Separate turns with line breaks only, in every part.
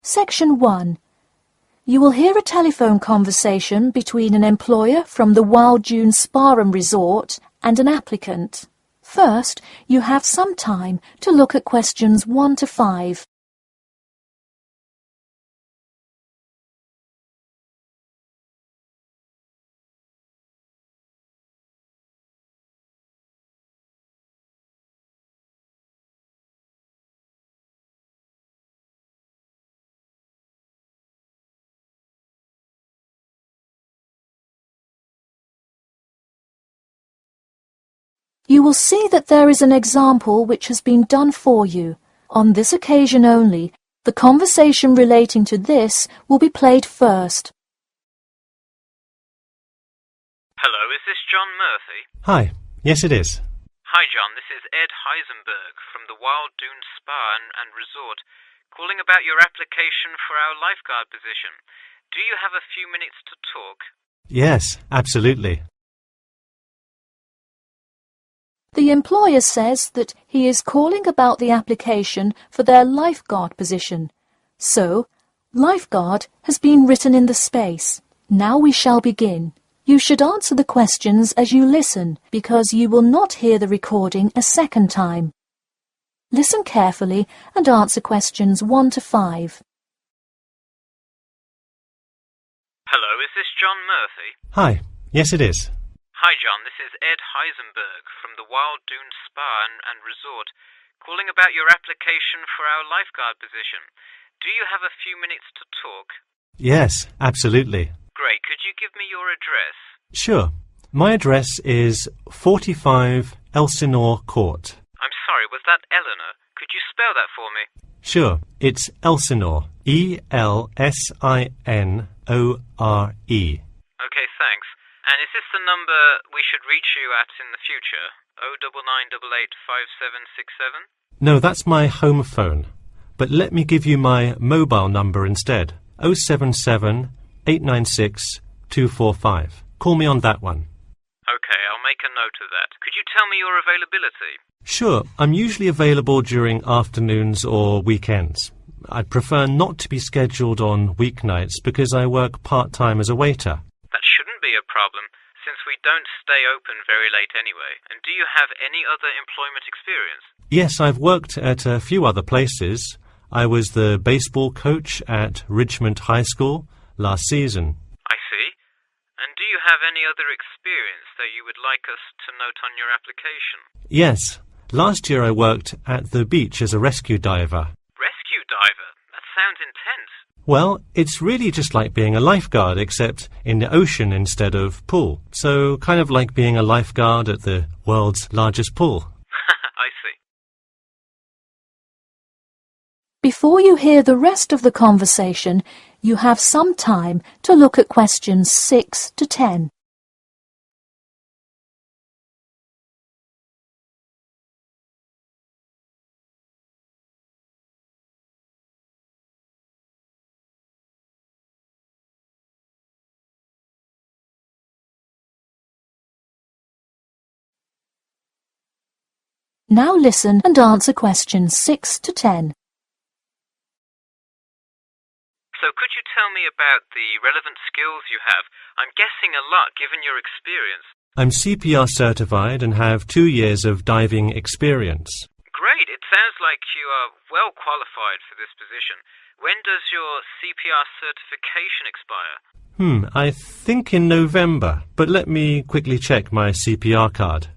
Section 1. You will hear a telephone conversation between an employer from the Wild Dune Spa and Resort and an applicant. First, you have some time to look at questions 1 to 5. You will see that there is an example which has been done for you. On this occasion only, the conversation relating to this will be played first.
Hello, is this John Murphy?
Hi. Yes, it is.
Hi, John. This is Ed Heisenberg from the Wild Dune Spa and Resort, calling about your application for our lifeguard position. Do you have a few minutes to talk?
Yes, absolutely.
The employer says that he is calling about the application for their lifeguard position. So, lifeguard has been written in the space. Now we shall begin. You should answer the questions as you listen, because you will not hear the recording a second time. Listen carefully and answer questions 1 to 5.
Hello, is this John Murphy?
Hi. Yes, it is.
Hi, John. This is Ed Heisenberg from the Wild Dune Spa and Resort, calling about your application for our lifeguard position. Do you have a few minutes to talk?
Yes, absolutely.
Great. Could you give me your address?
Sure. My address is 45 Elsinore Court.
I'm sorry, was that Eleanor? Could you spell that for me?
Sure. It's Elsinore. E-L-S-I-N-O-R-E.
Okay, thanks. And is this the number we should reach you at in the future? 099885767?
No, that's my home phone. But let me give you my mobile number instead. 077 896 245. Call me on that one.
Okay, I'll make a note of that. Could you tell me your availability?
Sure. I'm usually available during afternoons or weekends. I'd prefer not to be scheduled on weeknights because I work part-time as a waiter.
That shouldn't be a problem, since we don't stay open very late anyway. And do you have any other employment experience?
Yes, I've worked at a few other places. I was the baseball coach at Richmond High School last season.
I see. And do you have any other experience that you would like us to note on your application?
Yes. Last year I worked at the beach as a rescue diver.
Rescue diver? That sounds intense.
Well, it's really just like being a lifeguard, except in the ocean instead of pool. So kind of like being a lifeguard at the world's largest pool.
I see.
Before you hear the rest of the conversation, you have some time to look at questions 6 to 10. Now listen and answer questions 6 to 10.
So could you tell me about the relevant skills you have? I'm guessing a lot given your experience.
I'm CPR certified and have 2 years of diving experience.
Great. It sounds like you are well qualified for this position. When does your CPR certification expire?
I think in November, but let me quickly check my CPR card.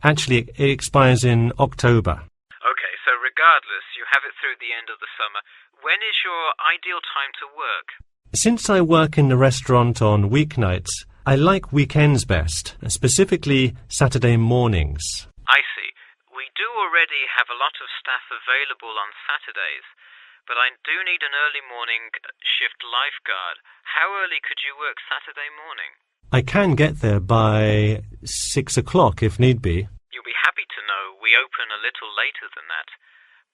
Actually, it expires in October.
Okay, so regardless, you have it through the end of the summer. When is your ideal time to work?
Since I work in the restaurant on weeknights, I like weekends best, specifically Saturday mornings.
I see. We do already have a lot of staff available on Saturdays, but I do need an early morning shift lifeguard. How early could you work Saturday morning?
I can get there by 6 o'clock if need be.
You'll be happy to know we open a little later than that,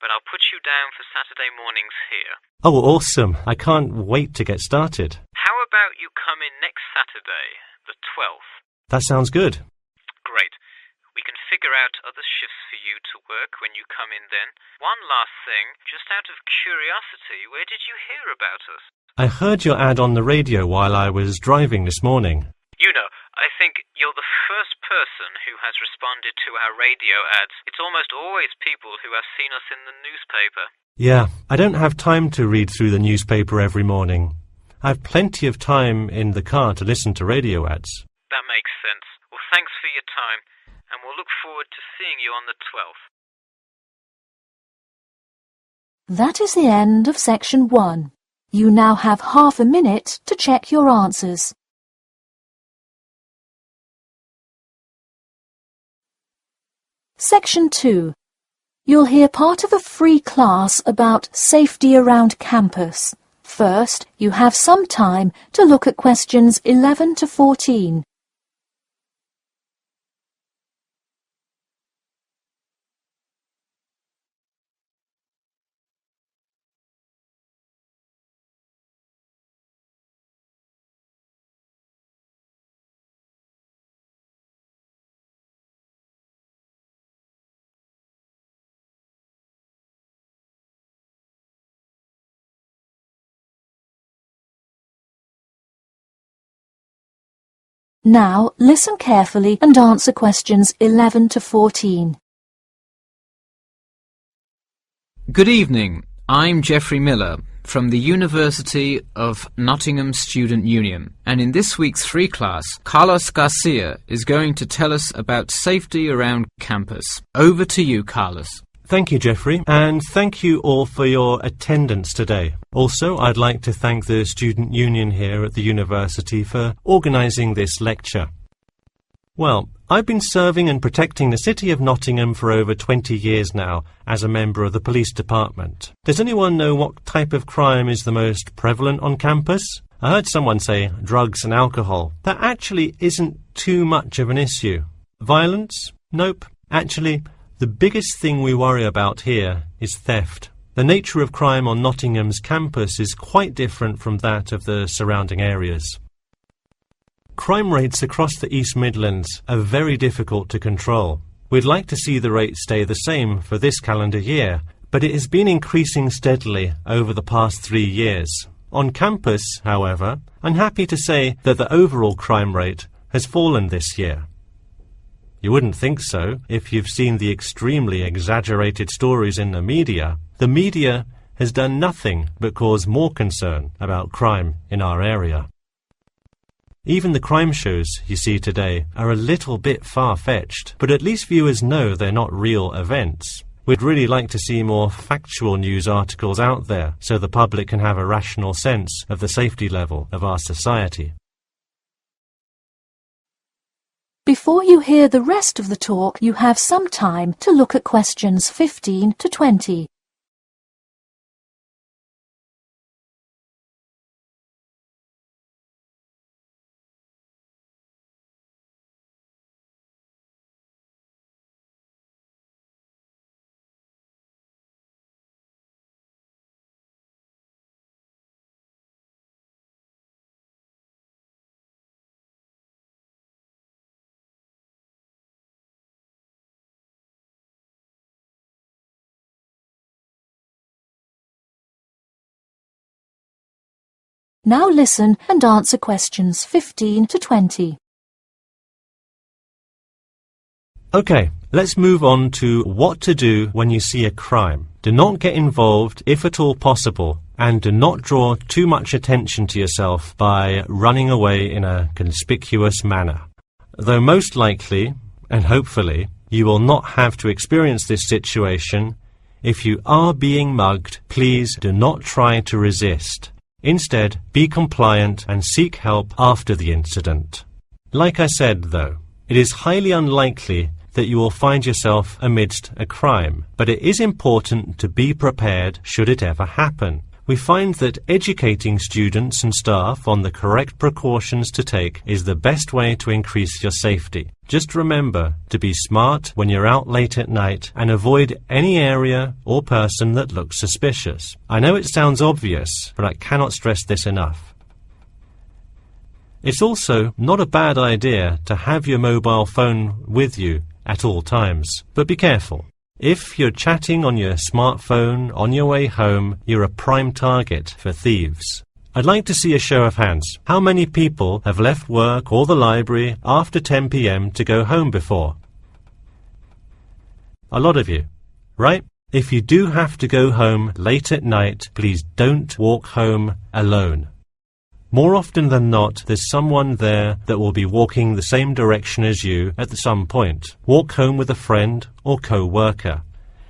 but I'll put you down for Saturday mornings here.
Oh, awesome. I can't wait to get started.
How about you come in next Saturday, the 12th?
That sounds good.
Great. We can figure out other shifts for you to work when you come in then. One last thing, just out of curiosity, where did you hear about us?
I heard your ad on the radio while I was driving this morning.
You know, I think you're the first person who has responded to our radio ads. It's almost always people who have seen us in the newspaper.
Yeah, I don't have time to read through the newspaper every morning. I've plenty of time in the car to listen to radio ads.
That makes sense. Well, thanks for your time, and we'll look forward to seeing you on the 12th.
That is the end of section 1. You now have half a minute to check your answers. Section 2. You'll hear part of a free class about safety around campus. First, you have some time to look at questions 11 to 14. Now, listen carefully and answer questions 11 to 14.
Good evening. I'm Geoffrey Miller from the University of Nottingham Student Union, and in this week's free class, Carlos Garcia is going to tell us about safety around campus. Over to you, Carlos.
Thank you, Geoffrey, and thank you all for your attendance today. Also, I'd like to thank the Student Union here at the university for organising this lecture. Well, I've been serving and protecting the City of Nottingham for over 20 years now as a member of the police department. Does anyone know what type of crime is the most prevalent on campus? I heard someone say drugs and alcohol. That actually isn't too much of an issue. Violence? Nope. Actually, the biggest thing we worry about here is theft. The nature of crime on Nottingham's campus is quite different from that of the surrounding areas. Crime rates across the East Midlands are very difficult to control. We'd like to see the rate stay the same for this calendar year, but it has been increasing steadily over the past 3 years. On campus, however, I'm happy to say that the overall crime rate has fallen this year. You wouldn't think so if you've seen the extremely exaggerated stories in the media. The media has done nothing but cause more concern about crime in our area. Even the crime shows you see today are a little bit far-fetched, but at least viewers know they're not real events. We'd really like to see more factual news articles out there so the public can have a rational sense of the safety level of our society.
Before you hear the rest of the talk, you have some time to look at questions 15 to 20. Now listen and answer questions 15 to 20.
Okay, let's move on to what to do when you see a crime. Do not get involved if at all possible, and do not draw too much attention to yourself by running away in a conspicuous manner. Though most likely, and hopefully, you will not have to experience this situation, if you are being mugged, please do not try to resist. Instead, be compliant and seek help after the incident. Like I said, though, it is highly unlikely that you will find yourself amidst a crime, but it is important to be prepared should it ever happen. We find that educating students and staff on the correct precautions to take is the best way to increase your safety. Just remember to be smart when you're out late at night and avoid any area or person that looks suspicious. I know it sounds obvious, but I cannot stress this enough. It's also not a bad idea to have your mobile phone with you at all times, but be careful. If you're chatting on your smartphone on your way home, you're a prime target for thieves. I'd like to see a show of hands. How many people have left work or the library after 10 p.m. to go home before? A lot of you, right? If you do have to go home late at night, please don't walk home alone. More often than not, there's someone there that will be walking the same direction as you at some point. Walk home with a friend or co-worker.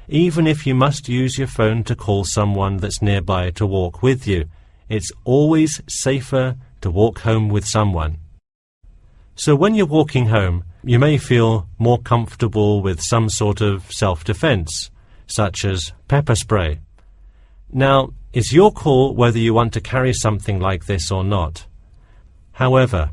Even if you must use your phone to call someone that's nearby to walk with you, it's always safer to walk home with someone. So when you're walking home, you may feel more comfortable with some sort of self-defense, such as pepper spray. Now, it's your call whether you want to carry something like this or not. However,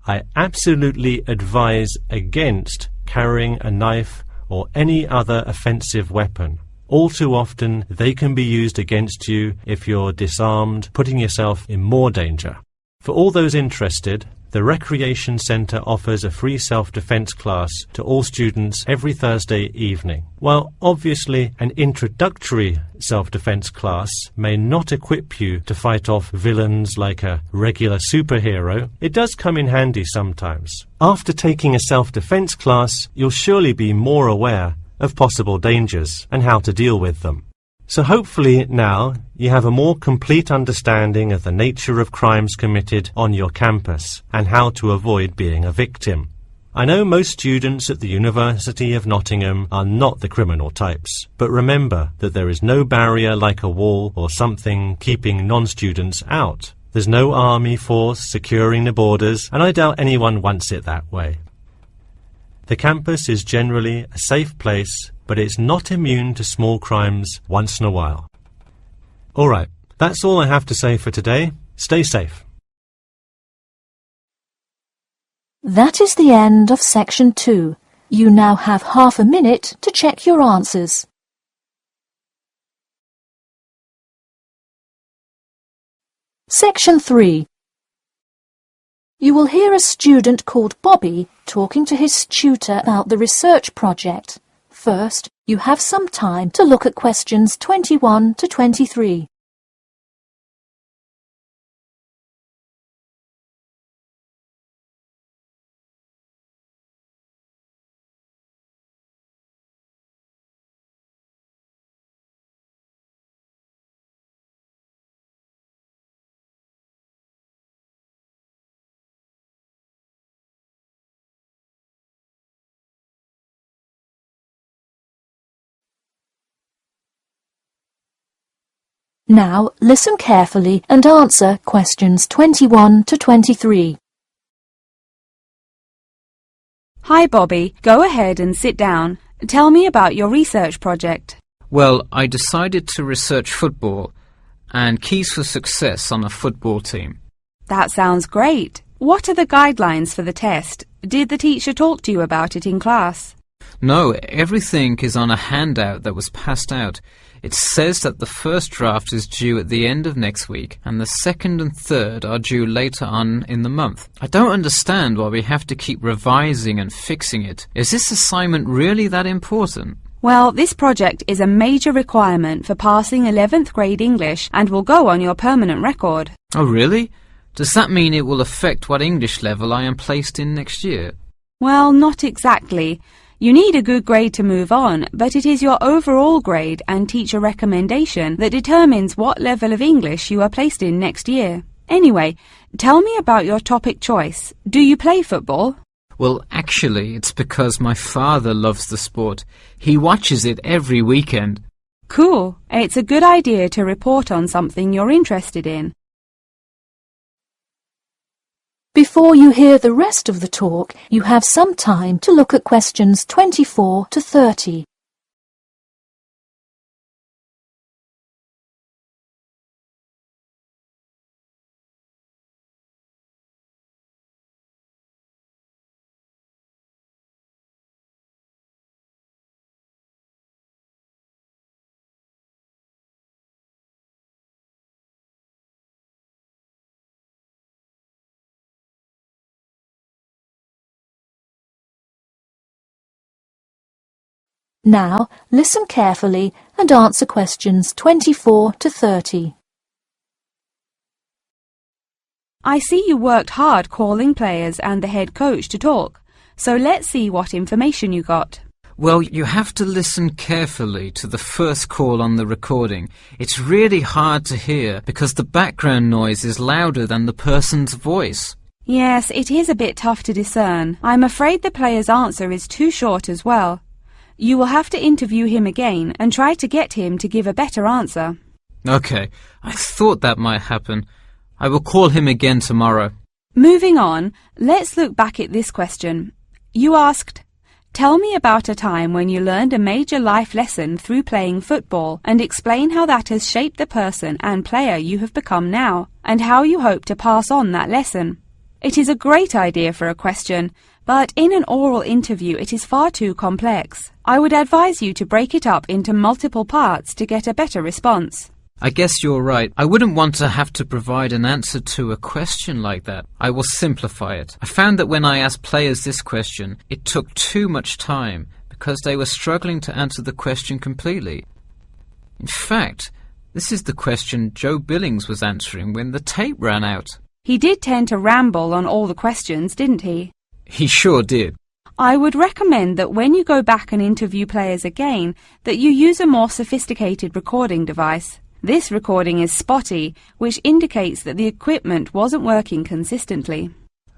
I absolutely advise against carrying a knife or any other offensive weapon. All too often, they can be used against you if you're disarmed, putting yourself in more danger. For all those interested, the Recreation Centre offers a free self-defense class to all students every Thursday evening. While obviously an introductory self-defense class may not equip you to fight off villains like a regular superhero, it does come in handy sometimes. After taking a self-defense class, you'll surely be more aware of possible dangers and how to deal with them. So hopefully now you have a more complete understanding of the nature of crimes committed on your campus and how to avoid being a victim. I know most students at the University of Nottingham are not the criminal types, but remember that there is no barrier like a wall or something keeping non-students out. There's no army force securing the borders, and I doubt anyone wants it that way. The campus is generally a safe place, but it's not immune to small crimes once in a while. Alright, that's all I have to say for today. Stay safe.
That is the end of section 2. You now have half a minute to check your answers. Section 3. You will hear a student called Bobby talking to his tutor about the research project. First, you have some time to look at questions 21 to 23. Now, listen carefully and answer questions 21 to 23.
Hi, Bobby. Go ahead and sit down. Tell me about your research project.
Well, I decided to research football and keys for success on a football team.
That sounds great. What are the guidelines for the test? Did the teacher talk to you about it in class?
No, everything is on a handout that was passed out. It says that the first draft is due at the end of next week and the second and third are due later on in the month. I don't understand why we have to keep revising and fixing it. Is this assignment really that important?
Well, this project is a major requirement for passing 11th grade English and will go on your permanent record.
Oh, really? Does that mean it will affect what English level I am placed in next year?
Well, not exactly. You need a good grade to move on, but it is your overall grade and teacher recommendation that determines what level of English you are placed in next year. Anyway, tell me about your topic choice. Do you play football?
Well, actually, it's because my father loves the sport. He watches it every weekend.
Cool. It's a good idea to report on something you're interested in.
Before you hear the rest of the talk, you have some time to look at questions 24 to 30. Now, listen carefully and answer questions 24 to 30.
I see you worked hard calling players and the head coach to talk, so let's see what information you got.
Well, you have to listen carefully to the first call on the recording. It's really hard to hear because the background noise is louder than the person's voice.
Yes, it is a bit tough to discern. I'm afraid the player's answer is too short as well. You will have to interview him again and try to get him to give a better answer.
Okay, I thought that might happen. I will call him again tomorrow.
Moving on, let's look back at this question. You asked, "Tell me about a time when you learned a major life lesson through playing football and explain how that has shaped the person and player you have become now and how you hope to pass on that lesson." It is a great idea for a question, but in an oral interview it is far too complex. I would advise you to break it up into multiple parts to get a better response.
I guess you're right. I wouldn't want to have to provide an answer to a question like that. I will simplify it. I found that when I asked players this question, it took too much time because they were struggling to answer the question completely. In fact, this is the question Joe Billings was answering when the tape ran out.
He did tend to ramble on all the questions, didn't he?
He sure did.
I would recommend that when you go back and interview players again, that you use a more sophisticated recording device. This recording is spotty, which indicates that the equipment wasn't working consistently.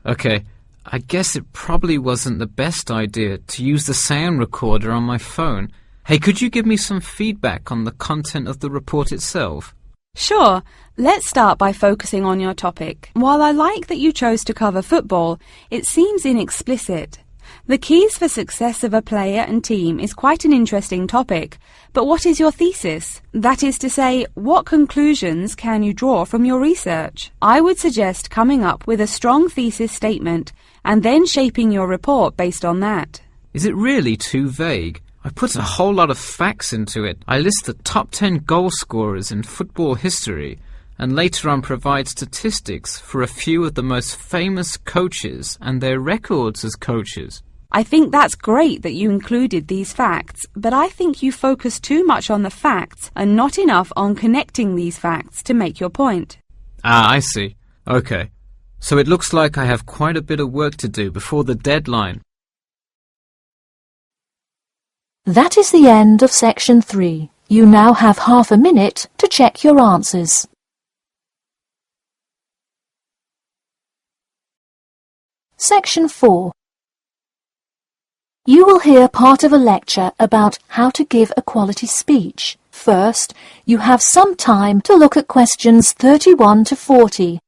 Okay, I guess it probably wasn't the best idea to use the sound recorder on my phone. Hey, could you give me some feedback on the content of the report itself?
Sure. Let's start by focusing on your topic. While I like that you chose to cover football, it seems inexplicit. The keys for success of a player and team is quite an interesting topic, but what is your thesis? That is to say, what conclusions can you draw from your research? I would suggest coming up with a strong thesis statement and then shaping your report based on that.
Is it really too vague? I put a whole lot of facts into it. I list the top 10 goal scorers in football history and later on provide statistics for a few of the most famous coaches and their records as coaches.
I think that's great that you included these facts, but I think you focus too much on the facts and not enough on connecting these facts to make your point.
Ah, I see. Okay. So it looks like I have quite a bit of work to do before the deadline.
That is the end of section 3. You now have half a minute to check your answers. Section 4. You will hear part of a lecture about how to give a quality speech. First, you have some time to look at questions 31 to 40.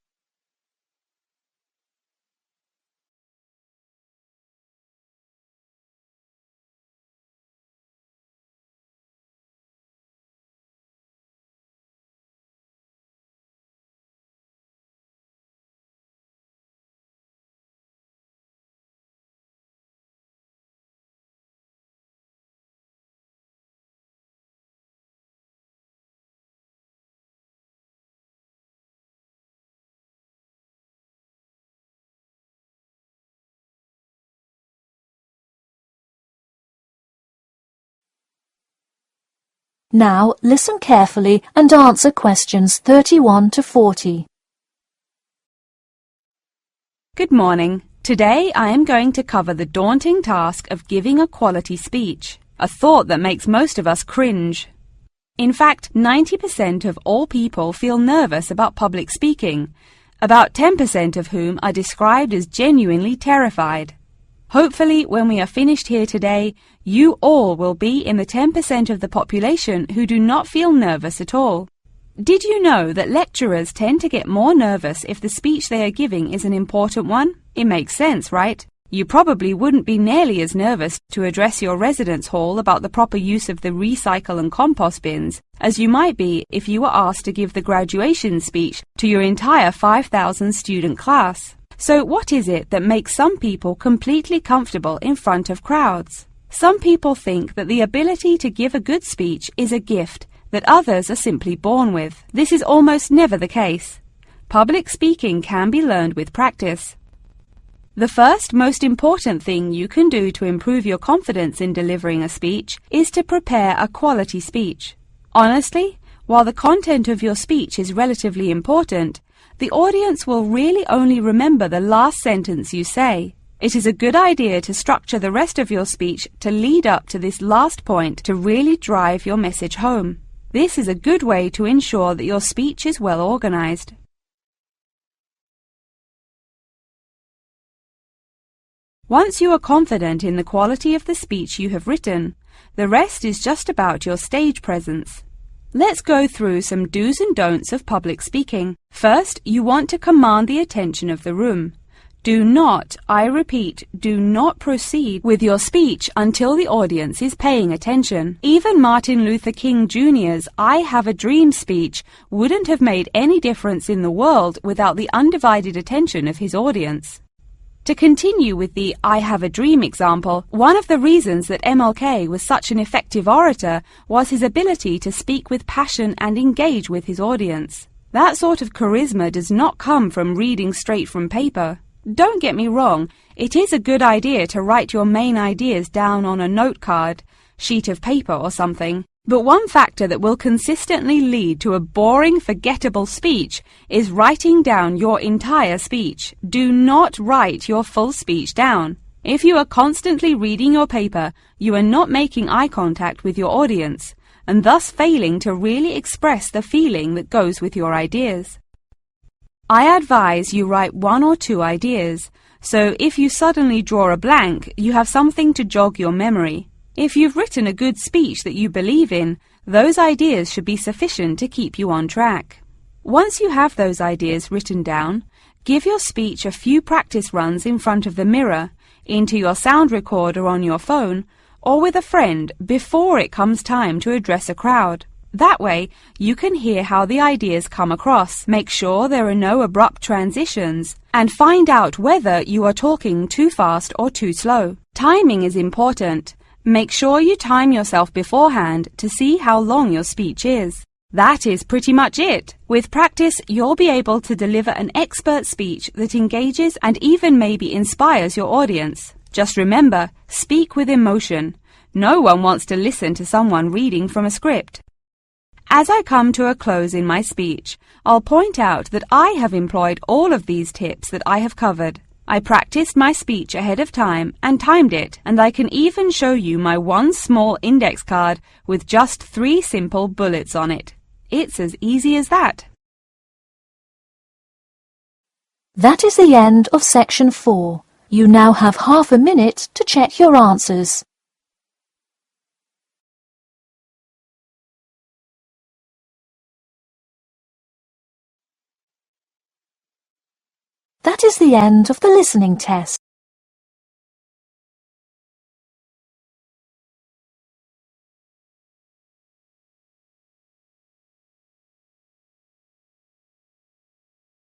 Now listen carefully and answer questions 31 to 40.
Good morning. Today I am going to cover the daunting task of giving a quality speech, a thought that makes most of us cringe. In fact, 90% of all people feel nervous about public speaking, about 10% of whom are described as genuinely terrified. Hopefully, when we are finished here today, you all will be in the 10% of the population who do not feel nervous at all. Did you know that lecturers tend to get more nervous if the speech they are giving is an important one? It makes sense, right? You probably wouldn't be nearly as nervous to address your residence hall about the proper use of the recycle and compost bins as you might be if you were asked to give the graduation speech to your entire 5,000 student class. So what is it that makes some people completely comfortable in front of crowds? Some people think that the ability to give a good speech is a gift that others are simply born with. This is almost never the case. Public speaking can be learned with practice. The first most important thing you can do to improve your confidence in delivering a speech is to prepare a quality speech. Honestly, while the content of your speech is relatively important, the audience will really only remember the last sentence you say. It is a good idea to structure the rest of your speech to lead up to this last point to really drive your message home. This is a good way to ensure that your speech is well organized. Once you are confident in the quality of the speech you have written, the rest is just about your stage presence. Let's go through some do's and don'ts of public speaking. First, you want to command the attention of the room. Do not, I repeat, do not proceed with your speech until the audience is paying attention. Even Martin Luther King Jr.'s I Have a Dream speech wouldn't have made any difference in the world without the undivided attention of his audience. To continue with the I Have a Dream example, one of the reasons that MLK was such an effective orator was his ability to speak with passion and engage with his audience. That sort of charisma does not come from reading straight from paper. Don't get me wrong, it is a good idea to write your main ideas down on a note card, sheet of paper or something. But one factor that will consistently lead to a boring, forgettable speech is writing down your entire speech. Do not write your full speech down. If you are constantly reading your paper, you are not making eye contact with your audience, and thus failing to really express the feeling that goes with your ideas. I advise you write 1 or 2 ideas, so if you suddenly draw a blank, you have something to jog your memory. If you've written a good speech that you believe in, those ideas should be sufficient to keep you on track. Once you have those ideas written down, give your speech a few practice runs in front of the mirror, into your sound recorder on your phone, or with a friend before it comes time to address a crowd. That way, you can hear how the ideas come across, make sure there are no abrupt transitions, and find out whether you are talking too fast or too slow. Timing is important. Make sure you time yourself beforehand to see how long your speech is. That is pretty much it. With practice, you'll be able to deliver an expert speech that engages and even maybe inspires your audience. Just remember, speak with emotion. No one wants to listen to someone reading from a script. As I come to a close in my speech, I'll point out that I have employed all of these tips that I have covered. I practiced my speech ahead of time and timed it, and I can even show you my one small index card with just 3 simple bullets on it. It's as easy as that.
That is the end of section 4. You now have half a minute to check your answers. That is the end of the listening test.